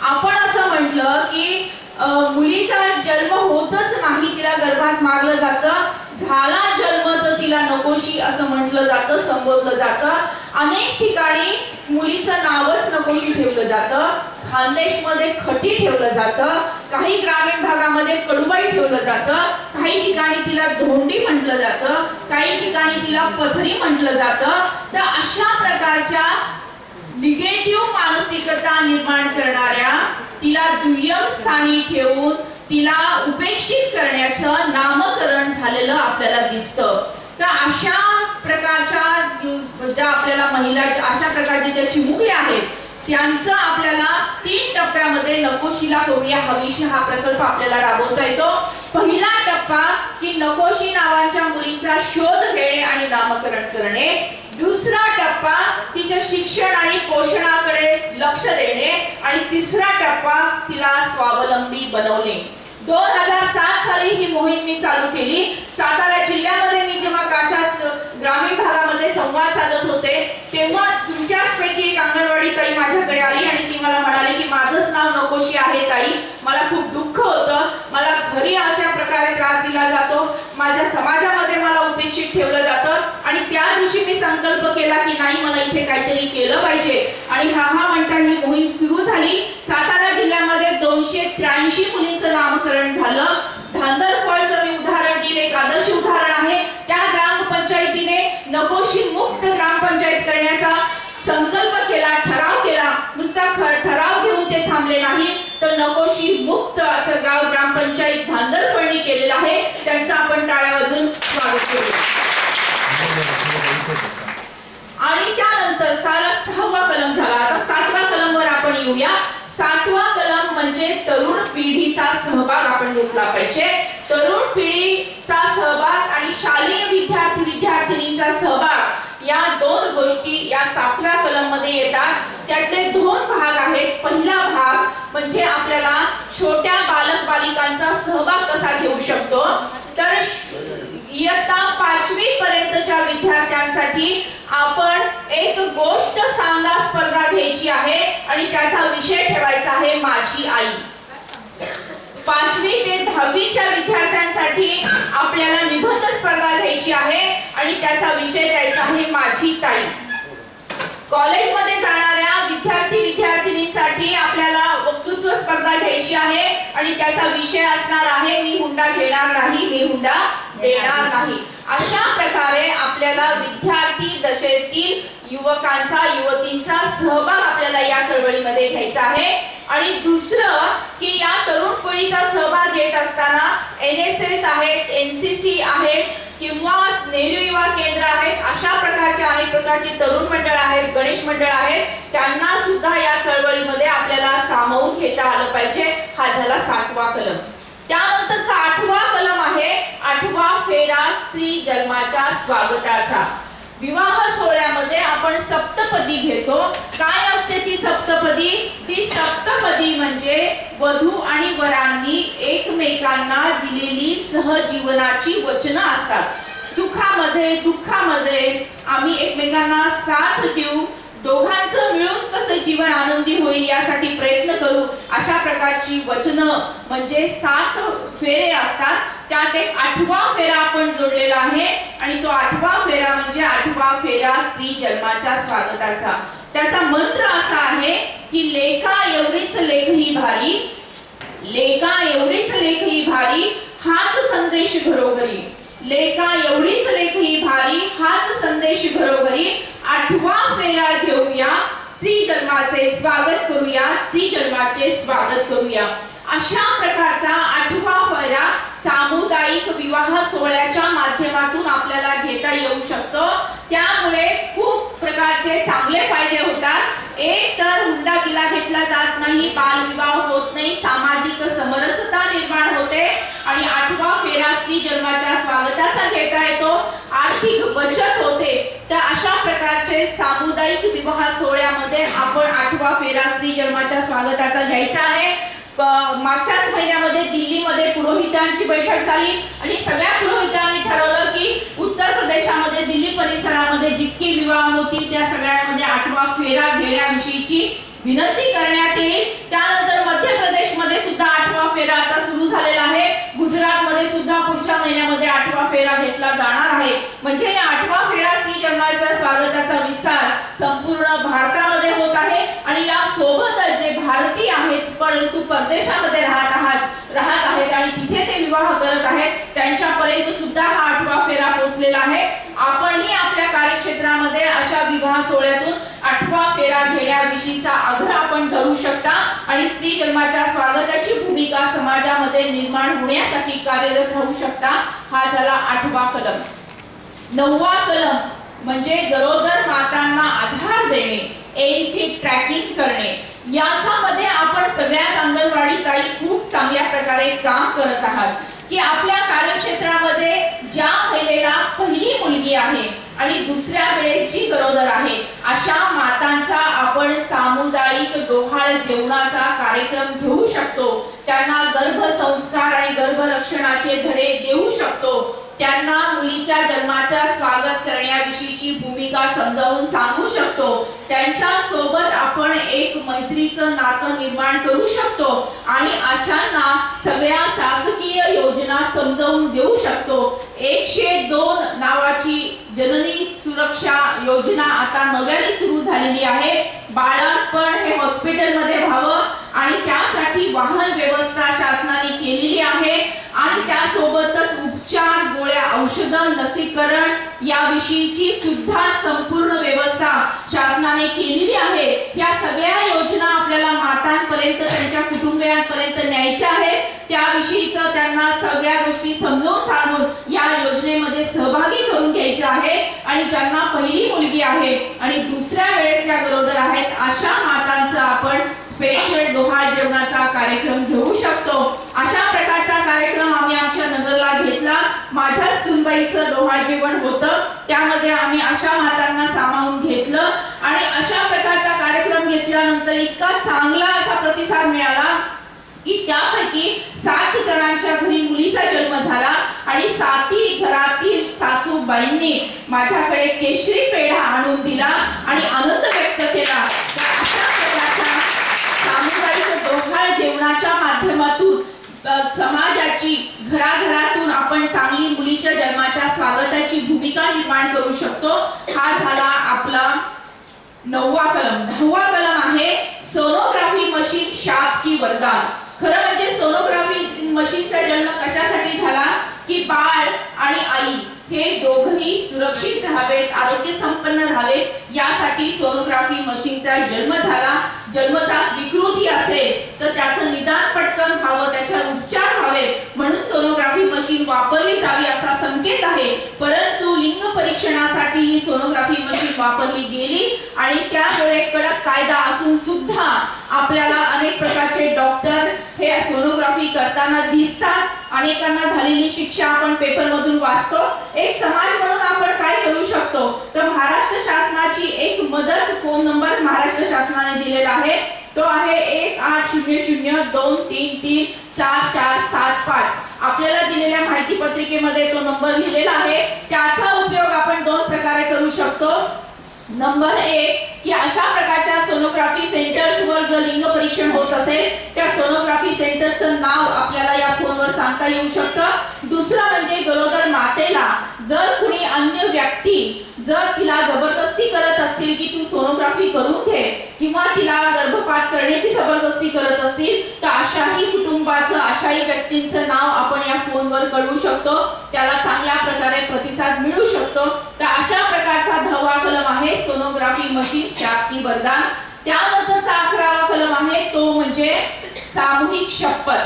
आपण असं म्हटलं की मुलीचा जन्म होतच नाही, तिला गर्भात मारलं जातं. झाला जन्म तर तिला नकोशी असं म्हटलं जातं, संबोधलं जातं. अनेक ठिकाणी मुलीचं नावच नकोशी ठेवलं जातं. खानदेशमध्ये खटी ठेवलं जातं. काही ग्रामीण भागामध्ये कडूबाई ठेवलं जातं. काही ठिकाणी तिला धोंडी म्हटलं जातं. काही ठिकाणी तिला पथरी म्हटलं जातं. तर अशा प्रकारच्या निगेटिव्ह मानसिकता निर्माण करणाऱ्या, तिला दुय्यम स्थानी ठेवून तिला उपेक्षित करण्याचं नामकरण झालेलं आपल्याला दिसतं. तर अशा प्रकारच्या ज्या आपल्याला महिला, अशा प्रकारच्या ज्या चिमुकल्या आहेत, त्यांचं आपल्याला 3 टप्प्यामध्ये नकोशीला करूया हवीशी हा प्रकल्प आपल्याला राबवता येतो. पहिला टप्पा की नकोशी नावाच्या मुलींचा शोध घेणे आणि नामकरण करणे. दुसरा टप्पा तिच्या शिक्षण आणि पोषणाकडे लक्ष देणे. आणि तिसरा टप्पा तिला स्वावलंबी बनवणे. 2007 साली ही मोहीम मी चालू केली. सातारा जिल्ह्यामध्ये मी जेव्हा काशाच ग्रामीण भागामध्ये संवाद साधत होते, तेव्हा तुमच्यापैकी एक अंगणवाडी ताई माझ्याकडे आली आणि ती मला म्हणाली की माझंच नाव नकोशी आहे ताई, मला खूप दुःख होतं, मला घरी अशा प्रकारे त्रास दिला जातो, माझ्या समाजामध्ये मला उपेक्षित ठेवलं जातं. आणि त्या दिवशी मी संकल्प केला की नाही, मला इथे काहीतरी केलं पाहिजे. आणि हा म्हणता ही मोहीम सुरू झाली. सातारा जिल्ह्यामध्ये 283 मुलींचं नामकरण झालं. धांदरफळचं मी उदाहरण दिले, एक आदर्श उदाहरण आहे. त्या ग्रामपंचायतीने नकोशी मुक्त ग्रामपंचायत करण्याचा संकल्प केला, ठराव केला. नुसता ठराव घेऊन ते थांबले नाही, तर नकोशी मुक्त असं गाव ग्रामपंचायत धांदरफळनी केलेलं आहे. त्यांचं आपण टाळ्या वाजून स्वागत करू. आणि त्यानंतर 6वा कलम झाला. आता 7व्या कलमवर आपण येऊया. 7वा कलम म्हणजे तरुण पिढीचा सहभाग आपण घेतला पाहिजे. तरुण पिढीचा सहभाग आणि शालेय विद्यार्थी-विद्यार्थिनींचा सहभाग या 2 गोष्टी या 7व्या कलम मध्ये येतात. त्यातले 2 भाग आहेत. पहिला भाग म्हणजे आपल्याला छोट्या बालक बालिकांचा सहभाग कसा घेऊ शकतो. तर इयत्ता 5वी पर्यंतच्या विद्यार्थ्यांसाठी आपण एक गोष्ट सांगा स्पर्धा घ्यायची आहे आणि त्याचा विषय ठेवायचा आहे माझी आई. 5वी ते 10वीच्या विद्यार्थ्यांसाठी आपल्याला निबंध स्पर्धा घ्यायची आहे आणि त्याचा विषय द्यायचा आहे माझी ताई. कॉलेजमध्ये जाणाऱ्या विद्यार्थी-विद्यार्थिनींसाठी आपल्याला वक्तृत्व स्पर्धा घ्यायची आहे आणि त्याचा विषय असणार आहे मी हुंडा घेणार नाही, मी हुंडा देणार नाही. अशा प्रकारे आपल्याला विद्यार्थी दशेतील युवकांचा, युवतींचा सहभाग आपल्याला या चळवळीमध्ये घ्यायचा आहे. आणि दुसरं की या तरुण पिढीचा सहभाग घेत असताना NSS आहेत, NCC आहेत किंवा नेहरू युवा केंद्र आहेत, अशा प्रकारचे अनेक प्रकारची तरुण मंडळ आहेत, गणेश मंडळ आहेत, त्यांना सुद्धा या चळवळीमध्ये आपल्याला सामावून घेता आलं पाहिजे. हा झाला 7वा कलम. त्यानंतरचा 8वा कलम आहे 8वा फेरा स्त्री जन्माच्या स्वागताचा. विवाह सोहळ्यामध्ये आपण सप्तपदी घेतो. काय असते ती सप्तपदी? ती सप्तपदी म्हणजे वधू आणि वरांनी एकमेकांना दिलेली सहजीवनाची वचनं असतात. सुखामध्ये दुःखामध्ये आम्ही एकमेकांना साथ देऊ, दोघांचं मिळून कसं जीवन आनंदी होईल यासाठी प्रयत्न करू, अशा प्रकारची वचनं म्हणजे 7 फेरे असतात. त्यात एक 8वा फेरा आपण जोडलेला आहे आणि तो 8वा फेरा म्हणजे 8वा फेरा स्त्री जन्माच्या स्वागताचा. त्याचा मंत्र असा आहे की लेका एवढीच लेख ही भारी, लेका एवढीच लेख ही भारी, हाच संदेश घरोघरी. लेका एवढीच लेख ही भारी, हाच संदेश घरोघरी. 8वा फेरा घेऊया, स्त्री जन्माचे स्वागत करूया, स्त्री जन्माचे स्वागत करूया. अशा प्रकारचा 8वा फेरा सामुदायिक विवाह सोहळ्याच्या माध्यमातून आपल्याला घेता येऊ शकतो. त्यामुळे खूप प्रकारचे चांगले फायदे होतात. एक तर हुंडा दिला घेतला जात नाही, बालविवाह होत नाही, सामाजिक समरसता निर्माण होते आणि 8वा फेरा स्त्री जन्माच्या स्वागताचा घेता येतो, आर्थिक बचत होते. तर अशा प्रकारचे सामुदायिक विवाह सोहळ्यामध्ये आपण 8वा फेरा स्त्री जन्माच्या स्वागताचा घ्यायचा आहे. मागच्याच महिन्यामध्ये दिल्लीमध्ये पुरोहितांची बैठक झाली आणि सगळ्या पुरोहितांनी ठरवलं की उत्तर प्रदेशामध्ये दिल्ली परिसरामध्ये जितके विवाह होतील त्या सगळ्यांमध्ये 8वा फेरा घेण्याविषयीची विनंती करण्यात येईल. त्यानंतर मध्य प्रदेशमध्ये सुद्धा 8वा फेरा आता सुरू झालेला आहे. गुजरातमध्ये सुद्धा पुढच्या महिन्यामध्ये 8वा फेरा घेतला जाणार आहे. म्हणजे या 8वा फेरा स्त्री जन्माच्या स्वागताचा विस्तार संपूर्ण भारतामध्ये होत आहे आणि या सोबतच जे भारतीय आहेत परंतु परदेशामध्ये राहत आहेत आणि तिथे ते विवाह करत आहेत त्यांच्यापर्यंत सुद्धा हा 8वा फेरा पोहोचलेला आहे. आपणही आपल्या कार्यक्षेत्रामध्ये अशा विवाह सोहळ्यातून 8वा फेरा घेण्याविषयीचा आग्रह आपण करू शकता आणि स्त्री जन्माच्या स्वागताची भूमिका समाजामध्ये निर्माण होण्यासाठी कार्यरत राहू शकता। हा झाला 8वा कलम। 9वा कलम म्हणजे गरोदर मातांना आधार देणे, एनसी ट्रॅकिंग करणे। याच्यामध्ये आपण सगळ्याच अंगणवाडी ताई खूप चांगल्या प्रकारे काम करत आहात की आपल्या कार्यक्षेत्रामध्ये ज्या महिलेला पहिली मुलगी आहे आणि दुसऱ्या वेळेची गरोदर आहे अशा मातांचा आपण सामुदायिक डोहाळ जेवणाचा कार्यक्रम घेऊ शकतो। त्यांना गर्भसंस्कार आणि गर्भरक्षणाचे धडे देऊ शकतो। त्यांना मुलीच्या जन्माच्या स्वागत करण्याविषयीची भूमिका समजावून सांगू शकतो। त्यांच्या सोबत आपण एक मैत्रीचं नातं निर्माण करू शकतो आणि अशांना सगळ्या शासकीय योजना समजावून देऊ शकतो। 102 नावाची जननी सुरक्षा योजना आता नव्याने सुरू झालेली आहे। बाळापण हे हॉस्पिटलमध्ये व्हावं आणि त्यासाठी वाहन व्यवस्था शासनाने केलेली आहे आणि त्यासोबतच उपचार, गोळ्या, औषधं, लसीकरण याविषयीची सुद्धा संपूर्ण व्यवस्था शासनाने केलेली आहे। या सगळ्या योजना आपल्याला मातांपर्यंत, त्यांच्या कुटुंबियांपर्यंत न्यायच्या आहेत। त्याविषयीचं त्यांना सगळ्या गोष्टी समजावून सांगून या योजनेमध्ये सहभागी करून घ्यायचे आहे आणि ज्यांना पहिली मुलगी आहे आणि दुसऱ्या वेळेस या गरोदर आहेत अशा मातांचा आपण स्पेशल डोहाळ जेवणाचा कार्यक्रम घेऊ शकतो। अशा प्रकारचा कार्यक्रम आम्ही आमच्या नगरला घेतला। माझ्या सुनबाईचं डोहाळ जेवण होतं, त्यामध्ये आम्ही अशा मातांना सामावून घेतलं आणि अशा प्रकारचा कार्यक्रम घेतल्यानंतर इतका चांगला असा प्रतिसाद मिळाला की त्यापैकी 7 जणांच्या घरी मुलीचा जन्म झाला आणि 7 घरातील सासूबाईंनी माझ्याकडे केशरी पेढा आणून दिला आणि आनंद व्यक्त केला। अशा प्रकारच्या सामुदायिक डोहाळ जेवणाच्या माध्यमातून समाजाची घराघरातून आपण चांगली मुलीच्या जन्माच्या स्वागताची भूमिका निर्माण करू शकतो। हा झाला आपला 9वा कलम। 10वा कलम आहे सोनोग्राफी मशीन शासकीय वरदान। खरं म्हणजे सोनोग्राफी मशीनचा जन्म कशासाठी झाला की बाळ आणि आई हे दोघंही सुरक्षित राहावेत, आरोग्य संपन्न राहावेत यासाठी सोनोग्राफी मशीनचा जन्म झाला। जन्मजात विकृती असेल तर त्याचं निदान पटकन व्हावं, त्याच्यावर उपचार व्हावे म्हणून सोनोग्राफी मशीन वापरली जावी असा संकेत आहे। परंतु लिंग परीक्षणासाठी ही सोनोग्राफी मशीन वापरली गेली आणि त्यामुळे कडक कायदा असून सुद्धा आपल्याला अनेक प्रकारचे डॉक्टर हे सोनोग्राफी करताना दिसतात। अनेकांना झालेली शिक्षा आपण पेपर मधून वाचतो। एक समाज म्हणून आपण काय करू शकतो तर महाराष्ट्र शासनाची एक मदत फोन नंबर महाराष्ट्र शासनाने दिलेला आहे, तो आहे 180023344475। आपल्याला दिलेल्या माहिती पत्रिकेमध्ये तो नंबर लिहिलेला आहे। त्याचा उपयोग आपण 2 प्रकारे करू शकतो। नंबर 1 की अशा प्रकारच्या सोनोग्राफी सेंटर्स वर जर लिंग परीक्षण होत असेल त्या सोनोग्राफी सेंटरचं नाव आपल्याला या फोनवर सांगता येऊ शकतं। दुसरं म्हणजे गरोदर मातेला जर कुणी अन्य व्यक्ती जर तिला जबरदस्ती करत असतील की तू सोनोग्राफी करून घे किंवा तिला गर्भपात करण्याची जबरदस्ती करत असतील तर अशाही कुटुंबाचं, अशाही व्यक्तींचं नाव आपण या फोनवर कळवू शकतो, त्याला चांगल्या प्रकारे प्रतिसाद मिळू शकतो। तर अशा प्रकारचा 10वा कलम आहे सोनोग्राफी मशीन शासकीय वरदान। त्यानंतरचा 11वा कलम आहे तो म्हणजे सामूहिक शपथ।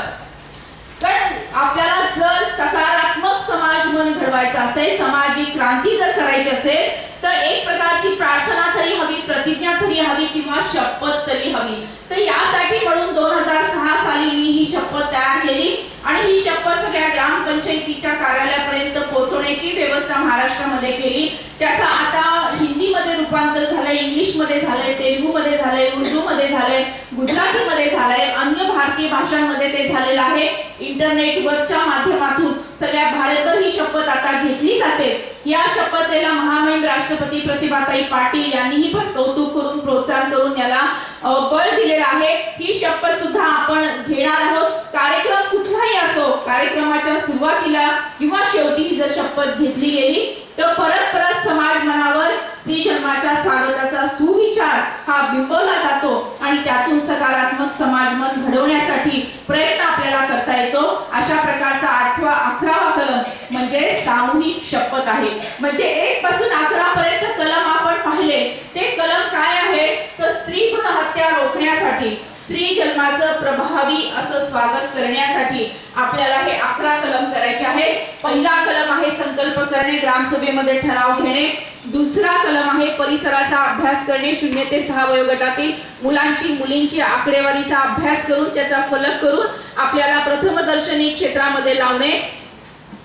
कारण आपल्याला जर सकारात्मक समाज मन घडवायचा असेल, सामाजिक क्रांती जर करायची असेल तर एक प्रकारची प्रार्थना तरी हवी, प्रतिज्ञा तरी हवी किंवा शपथ तरी हवी। तर यासाठी म्हणून 2006 साली मी ही शपथ तयार केली आणि ही शपथ सगळ्या ग्रामपंचायतीच्या कार्यालयापर्यंत पोहोचवण्याची व्यवस्था महाराष्ट्रामध्ये केली। त्याचा आता हिंदीमध्ये रूपांतर झालंय, इंग्लिशमध्ये झालंय, तेलुगूमध्ये झालंय, उर्दूमध्ये झालंय, गुजरातीमध्ये झालंय, अन्य भारतीय भाषांमध्ये ते झालेलं आहे। इंटरनेटवरच्या माध्यमातून सगळ्या भारतभर ही शपथ आता घेतली जाते। या शपथेला महामहिम राष्ट्रपती प्रतिभाताई पाटील यांनीही पण कौतुक करून, प्रोत्साहन करून याला बळ दिलेलं आहे। ही शपथ सुद्धा आपण घेणार आहोत। कार्यक्रम कुठलाही असो, कार्यक्रमाच्या सुरुवातीला किंवा शेवटी ही जर शपथ घेतली गेली तर परत परत समाज मनावर स्त्री जन्माच्या स्वागताचा सुविचार हा बिंबवला जातो आणि त्यातून सकारात्मक समाजमन घडवण्यासाठी प्रयत्न आपल्याला करता येतो. अशा प्रकारचा 11वा कलम म्हणजे सामूहिक शपथ आहे. म्हणजे 1 पासून 11 पर्यंत कलम आपण पाहिले. ते कलम काय आहे तर स्त्री भ्रूण हत्या रोखण्यासाठी, स्त्री जन्माचं प्रभावी असं स्वागत करण्यासाठी आपल्याला हे 11 कलम करायचे आहे. पहिला कलम आहे संकल्प करणे, ग्रामसभेमध्ये ठराव घेणे. दुसरा कलम आहे परिसराचा अभ्यास करणे, 0 ते 6 वयोगटातील मुलांची मुलींची आकडेवारीचा अभ्यास करून त्याचा फलक करून आपल्याला प्रथमदर्शनी क्षेत्रामध्ये लावणे.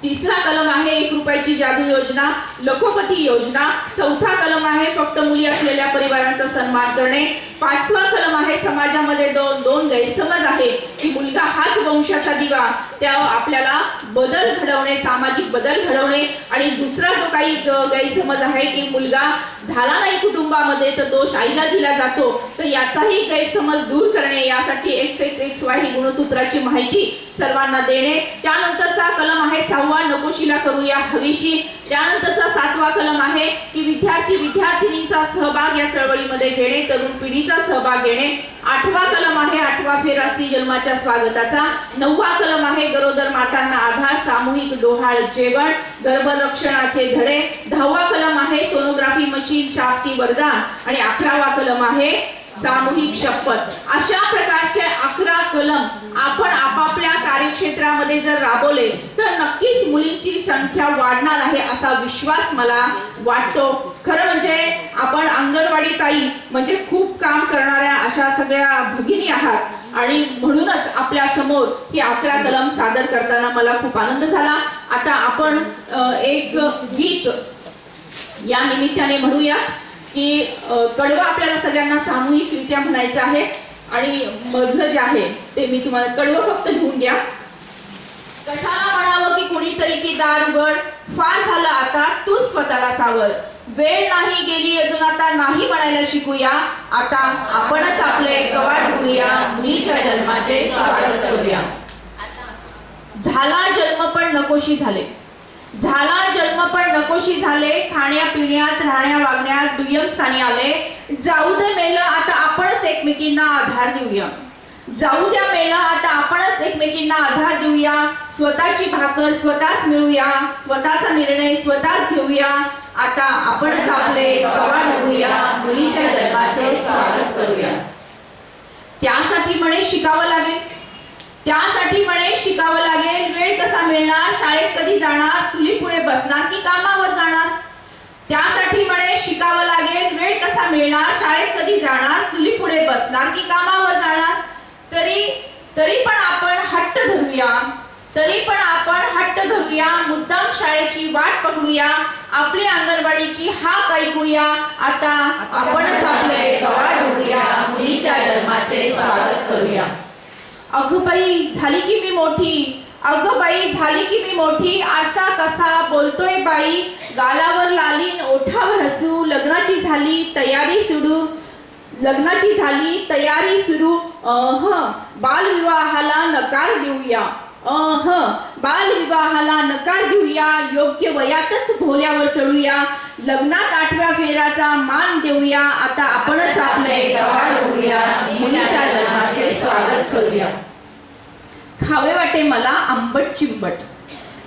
तिसरा कलम आहे 1 रुपयाची जादू योजना, लखोपती योजना. चौथा कलम आहे फक्त मुली असलेल्या परिवारांचा सन्मान करणे. 5वा कलम आहे समाजामध्ये दोन गैरसमज आहे की मुलगा हाच वंशाचा दिवा, त्या आपल्याला बदल घडवणे, सामाजिक बदल घडवणे. आणि दुसरा जो काही गैरसमज आहे की मुलगा झाला नाही कुटुंबामध्ये तर दोष आईला दिला जातो, तर याचाही गैरसमज दूर करणे. यासाठी XXXY ही गुणसूत्राची माहिती सर्वांना देणे. त्यानंतरचा कलम आहे 6वा नकोशीला करूया हवीशी. त्यानंतरचा 7वा कलम आहे की विद्यार्थिनींचा सहभाग या चळवळीमध्ये घेणे, तरुण पिढीचा सहभाग घेणे. 8वा कलम आहे 8वा फेरा स्त्री जन्माच्या स्वागताचा. 9वा कलम आहे गरोदर मातांना आधार, सामूहिक डोहाळ जेवण, गर्भरक्षणाचे धडे. 10वा कलम आहे सोनोग्राफी मशीन, शासकीय वरदान. आणि 11वा कलम आहे सामूहिक शपथ. अशा प्रकारचे 11 कलम आपण आपापल्या कार्यक्षेत्रामध्ये जर राबवले तर नक्कीच मुलींची संख्या वाढणार आहे असा विश्वास मला वाटतो. खरं म्हणजे आपण अंगणवाडी ताई म्हणजे खूप काम करणाऱ्या अशा सगळ्या भगिनी आहात आणि म्हणूनच आपल्या समोर ही 11 कलम सादर करताना मला खूप आनंद झाला. आता आपण एक गीत या निमित्ताने म्हणूया की कडवं आपल्याला सगळ्यांना सामूहिकरित्या म्हणायचं आहे. आणि मधलं जे आहे ते मी तुम्हाला कडवं फक्त लिहून घ्या. कशाला म्हणावं की कुणीतरी की दार उघड, फार झालं आता तू स्वतःला सावर. वेळ नाही गेली अजून, आता नाही म्हणायला शिकूया. आता आपणच आपले कवाड उघडूया, मुलीच्या जन्माचे स्वागत करूया. झाला जन्म पण नकोशी झाले, झाला जन्म पण नकोशी झाले. खाण्यापिण्यात राहण्या वागण्यात दुय्यम स्थानी आले. जाऊ दे मेलं आता आपणच एकमेकींना आधार देऊया. जाऊ द्या मेलं आता आपणच एकमेकींना आधार देऊया. स्वतःची भाकर स्वतःच मिळूया, स्वतःचा निर्णय स्वतःच घेऊया. आता आपणच आपले कवाड उघडूया, मुलीच्या जन्माचे स्वागत करूया. त्यासाठी म्हणे शिकावं लागेल, त्यासाठी म्हणे शिकावं लागेल. वेळ कसा मिळणार, शाळेत कधी जाणार, चुली पुढे बसणार की कामावर जाणार. त्यासाठी म्हणे शिकावं लागेल. वेळ कसा मिळणार, शाळेत कधी जाणार, चुली पुढे बसणार की कामावर जाणार. तरी पण आपण हट्ट धरूया, तरी पण आपण हट्ट धरूया. मुद्दाम शाळेची वाट पकडूया, आपली अंगणवाडीची हाक ऐकूया. आता आपणच आपले कवाड उघडूया, मुलीच्या जन्माचे स्वागत करूया. अगं बाई झाली की मी मोठी, अगं बाई झाली की मी मोठी. आरसा कसा बोलतोय बाई, गालावर लालीन ओठावर हसू. लग्नाची झाली तयारी सुरू, लग्नाची झाली तयारी सुरू. बालविवाहाला नकार देऊया, बालविवाहाला नकार देऊया. योग्य वयातच भोल्यावर चढूया. लग्नात 8व्या फेराचा मान देऊया. आता आपणच आपले कवाड उघडूया, मुलीच्या जन्माचे स्वागत करूया. खावे वाटे मला आंबट चिंबट,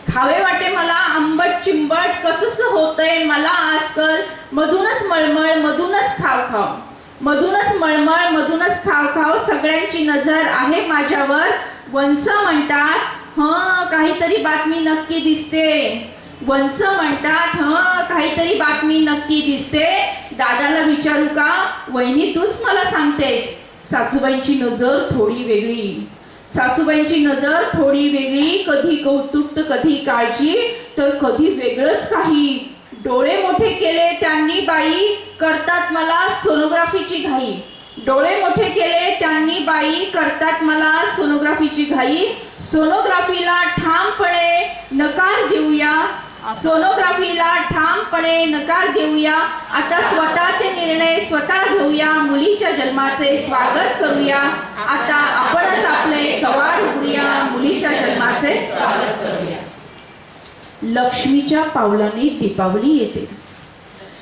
खावे वाटे मला आंबट चिंबट. कसंच होतंय मला आजकाल, मधूनच मळमळ मधूनच खाव खाव, मधूनच मळमळ मधूनच खाव खाव. सगळ्यांची नजर आहे माझ्यावर. वंस म्हणतात काहीतरी बातमी नक्की दिसते, वंस म्हणतात काहीतरी बातमी नक्की दिसते. दादाला विचारू का, वहिनी तूच मला सांगतेस. सासूबाईंची नजर थोडी वेगळी, सासूबाईंची नजर थोडी वेगळी. कधी कौतुक तर कधी काळजी, तर कधी वेगळंच काही. डोळे मोठे केले त्यांनी बाई, करतात मला सोनोग्राफीची घाई. डोळे मोठे केले त्यांनी बाई, करतात मला सोनोग्राफीची घाई. सोनोग्राफीला ठामपणे नकार देऊया, सोनोग्राफीला ठामपणे नकार देऊया. आता स्वतःचे निर्णय स्वतः घेऊया, मुलीच्या जन्माचे स्वागत करूया. आता आपणच आपले कवाड उघडूया, मुलीच्या जन्माचे स्वागत करूया. लक्ष्मीच्या पावलाने दीपावली येते,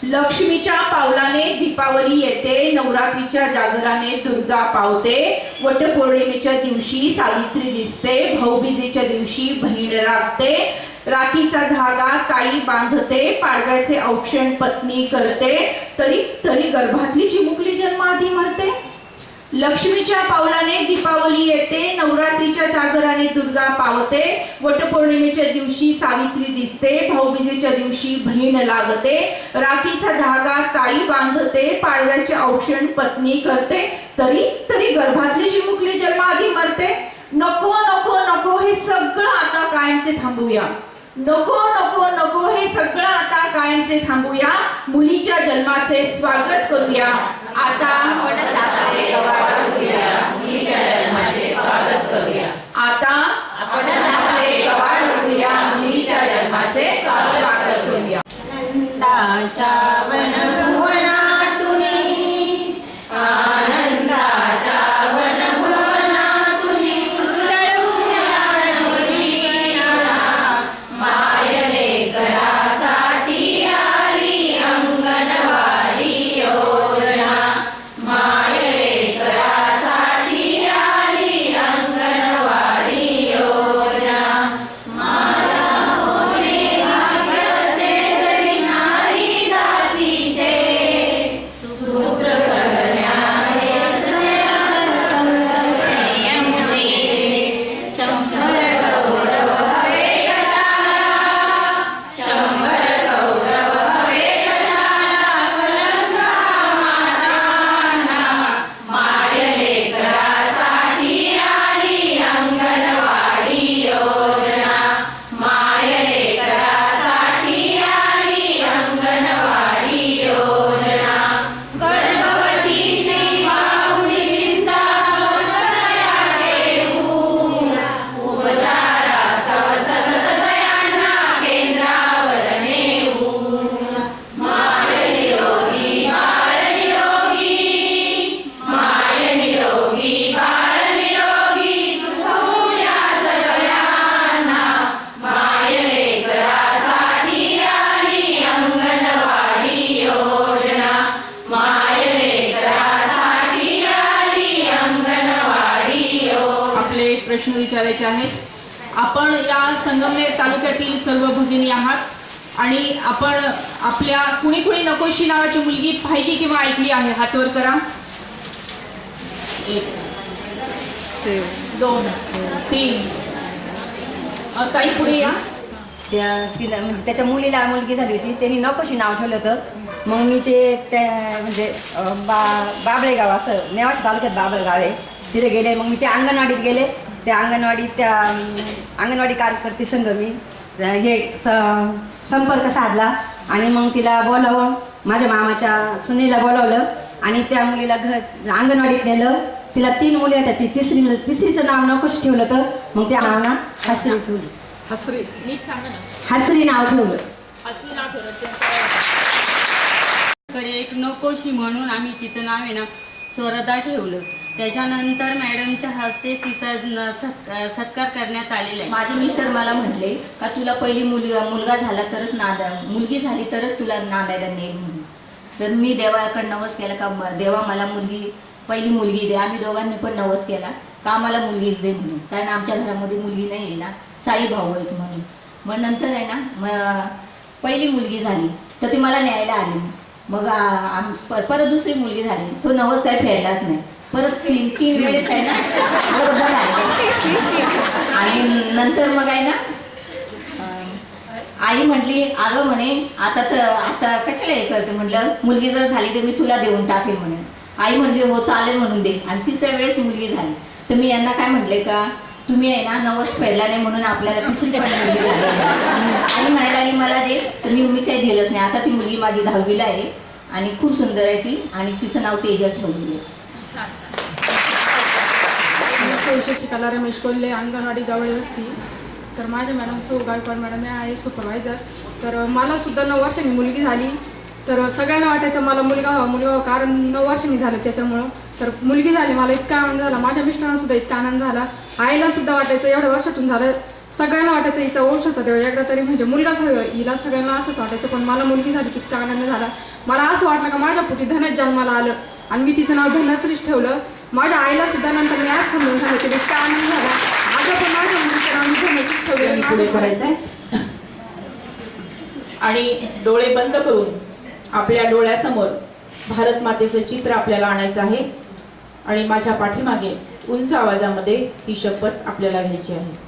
लक्ष्मीच्या पावलाने दीपावली येते, नवरात्रीच्या जागराने दुर्गा पावते, वटपौर्णिमेच्या दिवशी सावित्री दिसते, भाऊबीजेच्या दिवशी बहीण राखते, राखीचा धागा ताई बांधते, पाडव्याचे औक्षण पत्नी करते, तरी तरी गर्भातली चिमुकली जन्माआधी मरते. लक्ष्मीच्या पावलाने दीपावली येते, नवरात्रीच्या जागराने दुर्गा पावते, वटपौर्णिमेच्या दिवशी सावित्री दिसते, भाऊबीजेच्या दिवशी बहीण लागते, राखीचा धागा ताई बांधते, पाडव्याचे औक्षण पत्नी करते, तरी तरी गर्भातली चिमुकली जन्माआधी मरते. नको नको नको हे सगळं आता कायमचे थांबूया. नको नको नको हे सगळं आता कायमचे थांबूया. मुलीच्या जन्माचे स्वागत करूया. आता आपण मुलीच्या जन्माचे स्वागत करूया. आता आपण कवाड उघडूया, मुलीच्या जन्माचे स्वागत करूया. आनंदाच्या वनभुवनातुनी, आनंदाच्या वनभुवनातुनी रडूया नवजीवना. मायले घरासाठी आली अंगणवाडी योजना. मायले घरासाठी आली अंगणवाडी योजना. माता होणे भाग्यसे जरी नारी जातीचे, सूत्र करण्याचे शंभर गौरव हवे कशाला, शंभर गौरव हवे कशाला, कलंक हा मातांना. मायले घरासाठी आली अंगणवाडी योजना. मायले घरासाठी आली अंगणवाडी योजना. गर्भवतीची माऊली चिंता स्वसतया ठेवून, उपचारा सवसत तयांना केंद्रावर नेऊन. माय निरोगी बाळ निरोगी, माय निरोगी बाळ निरोगी, सुखवूया सगळ्यांना. मायले घरासाठी आली अंगणवाडी योजना. मायले घरासाठी आली अंगणवाडी योजना. आपले प्रश्न विचारायचे आहेत. आपण या संगमनेर तालुक्यातील सर्व भगिनी आहात आणि आपण आपल्या कुणी कुणी नकोशी नावाची मुलगी पाहिली किंवा ऐकली आहे? हात वर करा. 1 2 3. ताई पुढे या. तिला म्हणजे त्याच्या मुलीला मुलगी झाली होती, त्यांनी नकोशी नाव ठेवलं होतं. मग मी ते त्या म्हणजे बाबळेगाव असं नेवाशा तालुक्यात बाबळेगाव आहे, तिथे गेले. मग मी त्या अंगणवाडीत गेले. त्या अंगणवाडी कार्यकर्ते संघ मी संपर्क साधला आणि मग तिला बोलावून माझ्या मामाच्या सुनेला बोलावलं आणि त्या मुलीला अंगणवाडीत नेलं. तिला 3 मुली होत्या. ती तिसरीचं नाव नकोशी ठेवलं होतं. मग त्या नावानं हसरी ठेवली. हसरी नीट सांगा ना. हसरी नाव ठेवलं. असं नाव ठेवलं. कडे एक नकोशी म्हणून आम्ही तिचं नाव आहे ना स्वरदा ठेवलं. त्याच्यानंतर मॅडमच्या हस्ते तिचा सत्कार करण्यात आलेला आहे. माझे मिस्टर मला म्हटले का तुला पहिली मुलगा झाला तरच मुलगी झाली तरच तुला नांदायला नेईल म्हणून. तर मी देवाकडे नवस केला का देवा मला पहिली मुलगी दे. आम्ही दोघांनी पण नवस केला का आम्हाला मुलगीच दे म्हणून, कारण आमच्या घरामध्ये मुलगी नाही आहे ना, 6 भाऊ आहेत म्हणून. मग नंतर आहे ना पहिली मुलगी झाली तर ती मला न्यायला आली. मग परत दुसरी मुलगी झाली, तो नवस काही फेडलाच नाही. परत 3 वेळेस आहे ना बरोबर आले. आणि नंतर मग आहे ना आई म्हटली अगं म्हणे आता कशाला हे करते. म्हटलं मुलगी जर झाली तर मी तुला देऊन टाकेल म्हणे. आई म्हणली हो चालेल म्हणून दे. आणि 3ऱ्या वेळेस मुलगी झाली तर मी यांना काय म्हटले का तुम्ही आहे ना नवस फेडला नाही म्हणून आपल्याला 3री पण मुलगी झाली. आई म्हणायला लागली मला दे, तर मी काही दिलंच नाही. आता ती मुलगी माझी 10वीला आहे आणि खूप सुंदर आहे ती आणि तिचं नाव तेजल ठेवलेलं आहे. शिकायला रमेश कोल्हे, अंगणवाडी गावळी असती. तर माझ्या मॅडम सौ गायकवाड मॅडम या आहे सुपरवायझर. तर मला सुद्धा 9 वर्षांनी मुलगी झाली. तर सगळ्यांना वाटायचं मला मुलगा व्हावा, कारण 9 वर्षांनी झालं त्याच्यामुळं. तर मुलगी झाली, मला इतका आनंद झाला. माझ्या मिस्टरांना सुद्धा इतका आनंद झाला. आईला सुद्धा वाटायचं एवढ्या वर्षातून झालं सगळ्यांना वाटायचं हिचा वंशाचा देव एकदा तरी म्हणजे मुलगाच होईल हिला, सगळ्यांना असंच वाटायचं. पण मला मुलगी झाली किती आनंद झाला. मला असं वाटलं का माझ्या पोटी धनच जन्माला आलं आणि मी तिचं नाव धनश्रीच ठेवलं. माझ्या आईला सुद्धा नंतर मी आज समजून सांगितलं इतका आनंद झाला. माझ्या पण माझ्या मुलीचं नाव मी धनश्रीच त्यांनी पुढे ठेवलं. करायचंय आणि डोळे बंद करून आपल्या डोळ्यासमोर भारत मातेचं चित्र आपल्याला आणायचं आहे आणि माझ्या पाठीमागे उंच आवाजामध्ये ही शपथ आपल्याला घ्यायची आहे.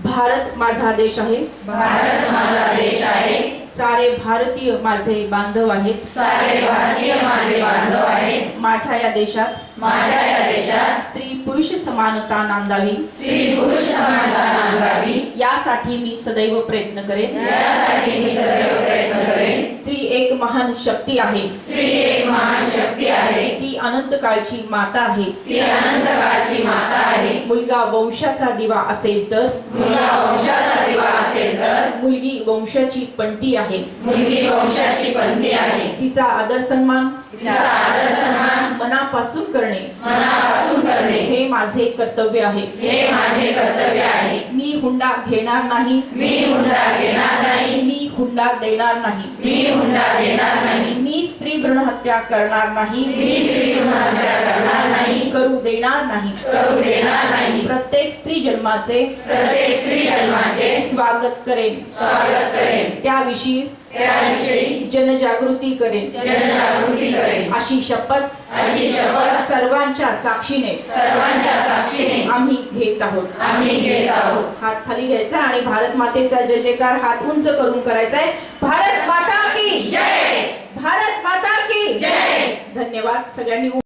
भारत माझा देश आहे, भारत माझा देश आहे, सारे भारतीय माझे बांधव आहेत, सारे भारतीय माझे बांधव आहेत. माझ्या या देशात माझ्या या देशात स्त्री पुरुष समानता नांदावी, स्त्री पुरुष समानता नांदावी यासाठी मी सदैव प्रयत्न करेन. यासाठी मी सदैव प्रयत्न करेन. स्त्री एक महान शक्ती आहे, स्त्री एक महान शक्ती आहे, ती अनंत काळची माता आहे, ती अनंत काळची माता आहे. मुलगा वंशाचा दिवा असेल तर, मुलगा वंशाचा दिवा असेल तर, मुलगी वंशाची पंटी आहे, मुलगी वंशाची पंथी आहे. तिचा आदर सन्मान तिचा आदर सन्मान मनापासून करणे मनापासून करणे हे माझे कर्तव्य आहे. हे माझे कर्तव्य आहे. मी हुंडा घेणार नाही, मी हुंडा घेणार नाही, मी हुंडा देणार नाही, मी हुंडा देणार नाही, मी स्त्री भ्रूण हत्या करणार नाही, मी स्त्री हत्या करणार नाही, करू देणार नाही. करू देणार नाही. प्रत्येक स्त्री जन्माचे प्रत्येक स्त्री जन्माचे स्वागत करेन, स्वागत करेन. त्याविषयी त्याविषयी जनजागृती करेन, जनजागृती करेन. अशी शपथ अशी शपथ सर्वांच्या साक्षीने सर्वांच्या साक्षीने आम्ही घेत आहोत. आम्ही घेत आहोत. हात खाली घ्यायचा आणि भारत मातेचा जय जयकार हात उंच करून करायचाय. भारत माता की जय. भारत माता की जय. धन्यवाद सगळ्यांनी.